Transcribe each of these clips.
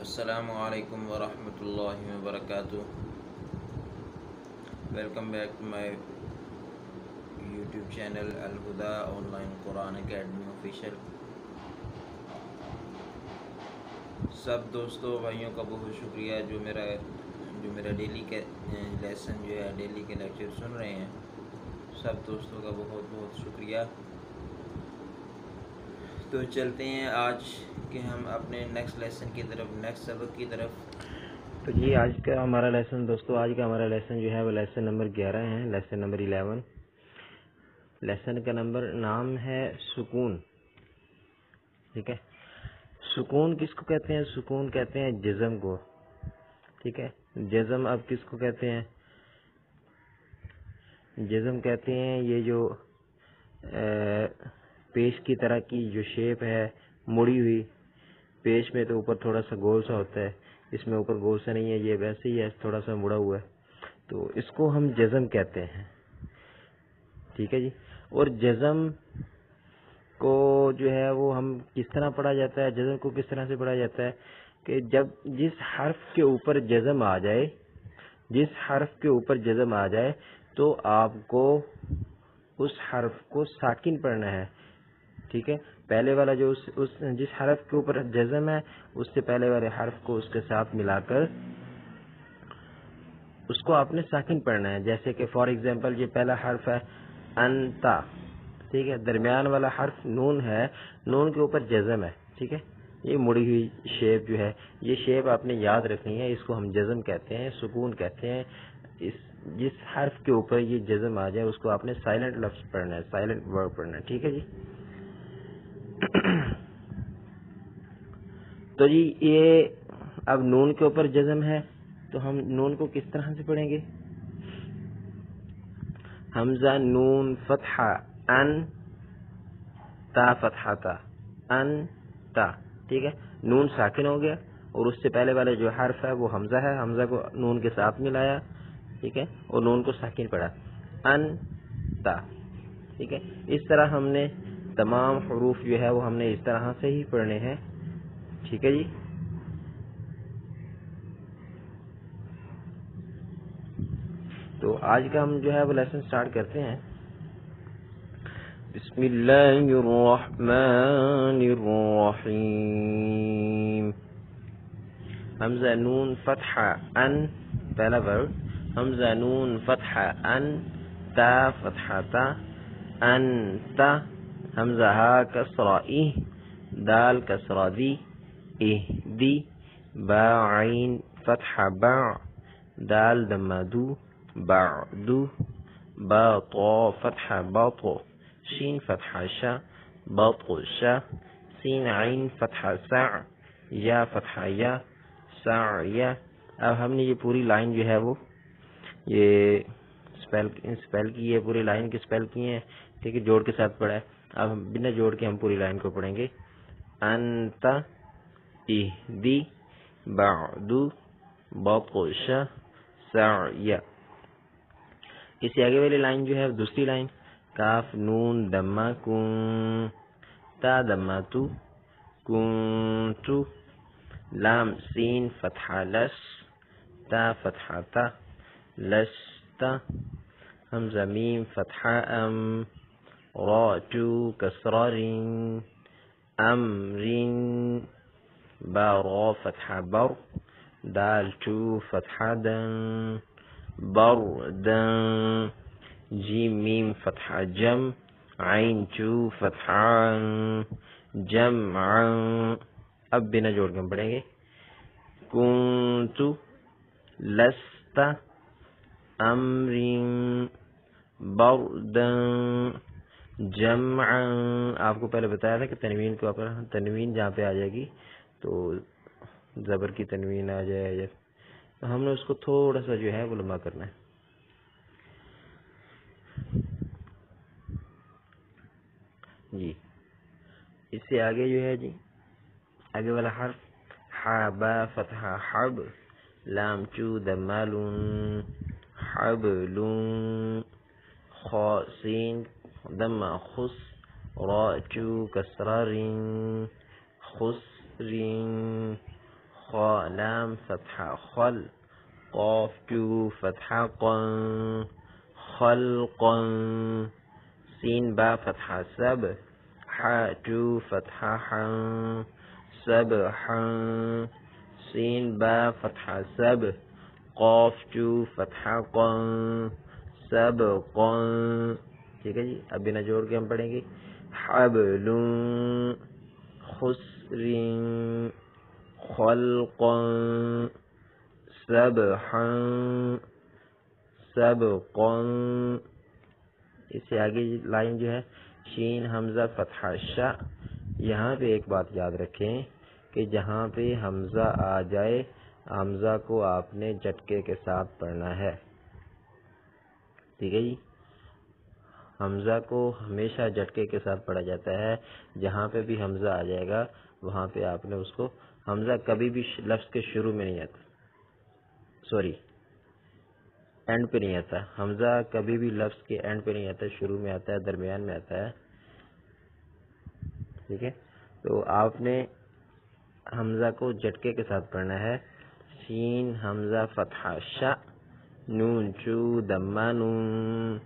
السلام علیکم ورحمۃ اللہ وبرکاتہ. Welcome back to my YouTube channel Alhuda online Quran academy official. سب دوستوں بھائیوں کا بہت شکریہ جو میرا ڈیلی کے لیسن جو ہے ڈیلی کے لیکچر سن رہے ہیں. سب دوستوں کا بہت بہت شکریہ. تو چلتے ہیں آج کہ ہم اپنے نیکسٹ لیسن کی طرف، نیکسٹ سبق کی طرف. تو جی آج کا ہمارا لیسن دوستوں، آج کا ہمارا لیسن جو ہے وہ لیسن نمبر 11 ہے، لیسن نمبر 11. لیسن کا نام ہے سکون. ٹھیک ہے، سکون کس کو کہتے ہیں؟ سکون کہتے ہیں جزم کو. ٹھیک ہے، جزم اب کس کو کہتے ہیں؟ جزم کہتے ہیں یہ جو پیش کی طرح کی جو شیپ ہے مڑی ہوئی، پیش میں تو اوپر تھوڑا سا گول سا ہوتا ہے، اس میں اوپر گول سا نہیں ہے، یہ ویسے ہی ہے تھوڑا سا مڑا ہوا ہے، تو اس کو ہم جزم کہتے ہیں. ٹھیک ہے جی. اور جزم کو جو ہے وہ ہم کس طرح پڑھا جاتا ہے؟ جزم کو کس طرح سے پڑھا جاتا ہے کہ جب جس حرف کے اوپر جزم آ جائے، جس حرف کے اوپر جزم آ جائے تو آپ کو اس حرف کو ساکن پڑھنا ہے. ٹھیک ہے، پہلے والا جو جس حرف کے اوپر جزم ہے اس سے پہلے والے حرف کو اس کے ساتھ ملا کر اس کو آپ نے ساکن پڑھنا ہے. جیسے کہ فار ایگزامپل یہ پہلا حرف ہے انتا. ٹھیک ہے، درمیان والا حرف نون ہے، نون کے اوپر جزم ہے. ٹھیک ہے، یہ مڑی ہوئی شیپ جو ہے، یہ شیپ آپ نے یاد رکھنی ہے. اس کو ہم جزم کہتے ہیں، سکون کہتے ہیں. جس حرف کے اوپر یہ جزم آ جائے اس کو آپ نے سائلنٹ لفظ پڑھنا ہے، سائلنٹ ورڈ پڑھنا ہے. ٹھیک ہے جی. تو جی یہ اب نون کے اوپر جزم ہے تو ہم نون کو کس طرح سے پڑھیں گے؟ حمزہ نون فتحہ ان تا فتحہ تا ان تا. ٹھیک ہے، نون ساکن ہو گیا اور اس سے پہلے والے جو حرف ہے وہ حمزہ ہے، حمزہ کو نون کے ساتھ ملایا. ٹھیک ہے، اور نون کو ساکن پڑھا ان تا. ٹھیک ہے، اس طرح ہم نے تمام حروف جو ہے وہ ہم نے اس طرح سے ہی پڑھنے ہیں. ٹھیک ہے جی. تو آج کا ہم جو ہے وہ لیسن سٹارٹ کرتے ہیں. بسم اللہ الرحمن الرحیم. حمزہ نون فتحہ ان پہلا ورڈ، حمزہ نون فتحہ ان تا فتحہ تا انتا. حمزہ ہا کسرہ ای، دال کسرہ دی، اہدی. با عین فتحہ با، دال دمہ دو، بعدو. با طا فتحہ باطو، شین فتحہ شا، بطشا. سین عین فتحہ سع، یا فتحہ یا، سعیا. اب ہم نے یہ پوری لائن جو ہے وہ یہ سپیل کی ہے، پوری لائن کی سپیل کی ہیں. ٹھیک ہے، جوڑ کے ساتھ پڑھا ہے. اب بنا جوڑ کے ہم پوری لائن کو پڑھیں گے. انت اہدی بعدو بطشا سعیا. اس سے آگے والی لائن جو ہے دوسری لائن، کاف نون دمہ کن تا دمہ تو کنتو. لام سین فتحہ لس، تا فتحہ تا لستا. حمزہ میم فتحہ ام، را تو کسرہ رن امرن. با را فتحہ بر، دال تو فتحہ دن بردن. جیم میم فتحہ جم، عین تو فتحہ جمعن. اب بنا جوڑ کے ہم پڑھیں گے. کنتو لست امرن بردن جمعا. آپ کو پہلے بتایا تھا کہ تنوین کو تنوین جہاں پہ آ جائے گی تو زبر کی تنوین آ جائے، تو ہم نے اس کو تھوڑا سا جو ہے وہ لمبا کرنا ہے. جی اس سے آگے جو ہے جی آگے والا حرف حا با فتحہ حب، لام چو دمال حبل. خا سین دمہ خس، را چو کسرہ رن خسرن خا لام فتحہ خل، قاف جو فتحہ قن خلقا، سین با فتحہ سب، حا جو فتحہ حن سبحا، سین با فتحہ سب، قاف جو فتحہ قن سبقا. ٹھیک ہے جی. اب بنا جوڑ کے ہم پڑھیں گے حبل خسر خلقا سبحا سبقا. اس سے آگے لائن جو ہے شین حمزہ فتحہ شا. یہاں پہ ایک بات یاد رکھیں کہ جہاں پہ حمزہ آ جائے حمزہ کو آپ نے جھٹکے کے ساتھ پڑھنا ہے. ٹھیک ہے جی. حمزہ کو ہمیشہ جھٹکے کے ساتھ پڑھا جاتا ہے. جہاں پہ بھی حمزہ آ جائے گا وہاں پہ آپ نے اس کو، حمزہ کبھی بھی لفظ کے شروع میں نہیں آتا، سوری اینڈ پہ نہیں آتا. حمزہ کبھی بھی لفظ کے اینڈ پہ نہیں آتا، شروع میں آتا ہے، درمیان میں آتا ہے. ٹھیک ہے. تو آپ نے حمزہ کو جھٹکے کے ساتھ پڑھنا ہے. سین حمزہ فتحہ شا، نون چو دمہ نون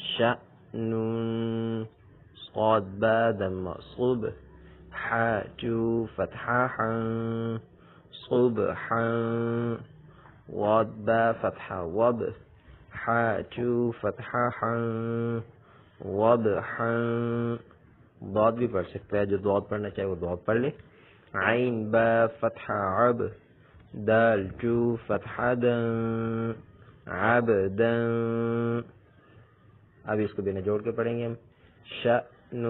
شا نون، صاد با دمہ صب، حا جو فتحہ حن صبحا، واد با فتحہ وب، حا جو فتحہ حن وضحا. ضاد بھی پڑھ سکتا ہے، جو ضاد پڑھنا چاہے وہ ضاد پڑھ لے. عین با فتحہ عب، دال جو فتحہ دن عبدا. اب اس کو بنا جوڑ کے پڑھیں گے ہم شأن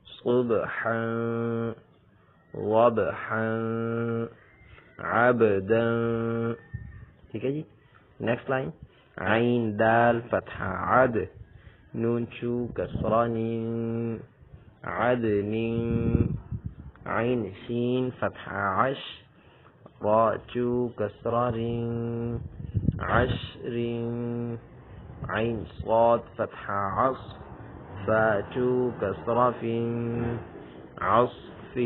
صبحا وضحا عبدا. ٹھیک ہے جی. نیکسٹ لائن عین دال فتحہ عد، نون چو کسران عدن، عین سین فتحہ عش، را چو کسران عشر، عین صاد فتحہ عصف، فا چو کسرف عصف،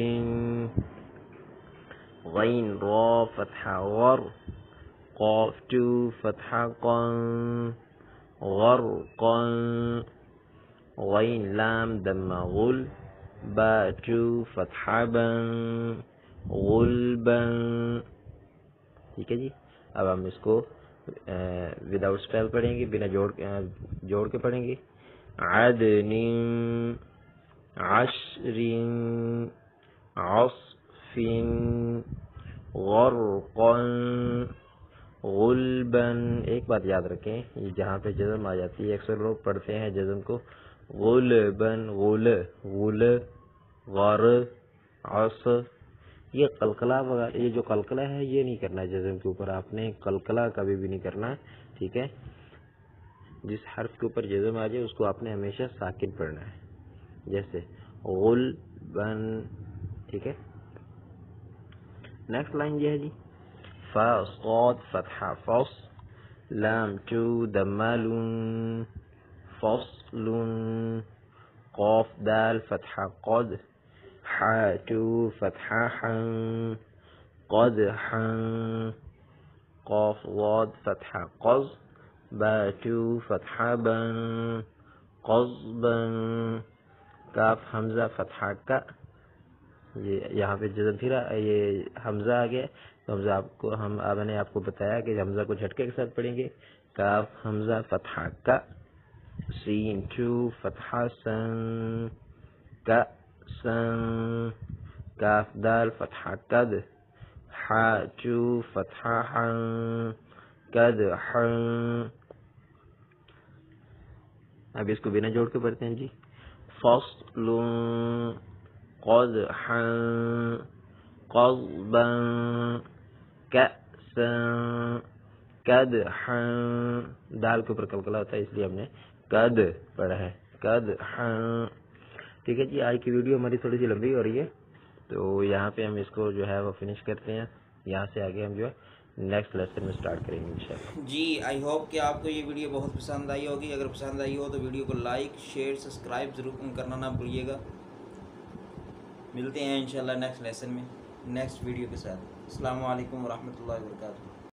غین را فتحہ غر، قاف جو فتحہ قن غرقا، غین لام دمہ غل، با جو فتحہ بن غلبا. ٹھیک ہے جی. اب ہم اس کو وداؤٹ اسپیل پڑھیں گے، بنا جوڑ کے پڑھیں گے. عدن عشر عصف غرقا غلبا. ایک بات یاد رکھیں، جہاں پہ جزم آ جاتی ہے اکثر لوگ پڑھتے ہیں جزم کو غلبا، غل غل غر عص. یہ قلقلہ وغیرہ، یہ جو قلقلہ ہے یہ نہیں کرنا جزم کے اوپر، آپ نے قلقلہ کبھی بھی نہیں کرنا. ٹھیک ہے. جس حرف کے اوپر جزم آ جائے اس کو آپ نے ہمیشہ ساکن پڑھنا ہے، جیسے غلبن. ٹھیک ہے. نیکسٹ لائن یہ ہے جی فا صاد فتحہ فص، لام جو دمال فصل، قاف دال فتحہ قد، حا جو فتحہ حن قدحا، قاف ضاد فتحہ قز، با جو فتحہ بن قصبا، کاف حمزہ فتحہ کا. یہاں پہ جزم پھر یہ حمزہ آ گیا تو حمزہ میں نے آپ کو بتایا کہ حمزہ کو جھٹکے کے ساتھ پڑھیں گے. کاف حمزہ فتحہ کا، سین جو فتحہ سن کا سن، کاف دال فتحہ قد، حا جو فتحہ حن قد حن. اب اس کو بنا جوڑ کے پڑھتے ہیں جی فصل قدحا قضبا کأسا قدحا. دال کے اوپر قلقلہ ہوتا ہے اس لیے ہم نے قد پڑھا ہے قدحا. ٹھیک ہے جی. آج کی ویڈیو ہماری تھوڑی سی لمبی ہو رہی ہے تو یہاں پہ ہم اس کو جو ہے وہ فنش کرتے ہیں. یہاں سے آگے ہم جو ہے نیکسٹ لیسن میں سٹارٹ کریں گے انشاءاللہ. جی آئی ہوپ کہ آپ کو یہ ویڈیو بہت پسند آئی ہوگی. اگر پسند آئی ہو تو ویڈیو کو لائک شیئر سبسکرائب ضرور کرنا نہ بھولیے گا. ملتے ہیں انشاءاللہ نیکسٹ لیسن میں نیکسٹ ویڈیو کے ساتھ. السلام علیکم ورحمۃ اللہ وبرکاتہ.